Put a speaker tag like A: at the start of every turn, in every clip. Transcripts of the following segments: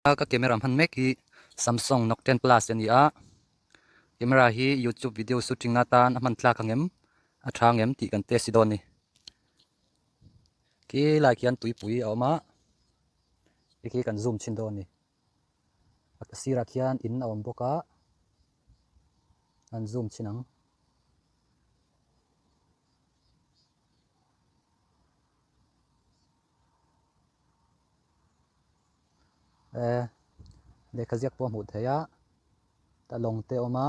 A: Ka camera man mek hi Samsung Note 10 Plus ani a camera hi YouTube video shooting na tan man tlak angem athangem ti kan te sidon ni ki lai kian tuipui awma ki kan zoom chin don ni sira kian in awm boka an zoom chinang le khaziak po mu theya ta long te oma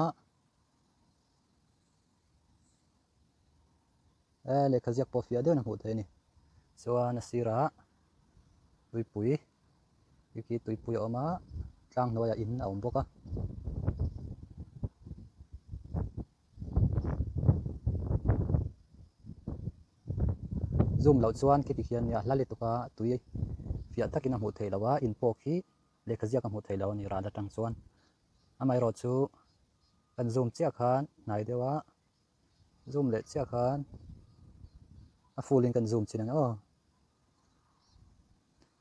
A: le khaziak po fia de na mu the ni chuan asira tuipui ki tuipui oma tlang noya in awm boka zoom lo chuan ki tikhian ya hlali tuka tui fia takin a mu thei lawa in pok hi le khaziak a mu thei law ni ra da tang chuan amai ro chu kan zoom chia khan nai dewa zoom le chia khan a full in kan zoom chinang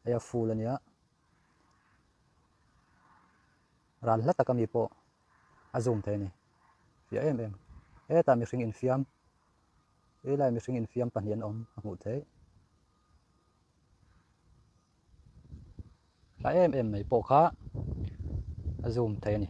A: aya full ania ran hla takami po a zoom the ni fia em ta mi hring in fiam lai mi hring in fiam pahnian om a mu thei la em mai po kha a zoom the ni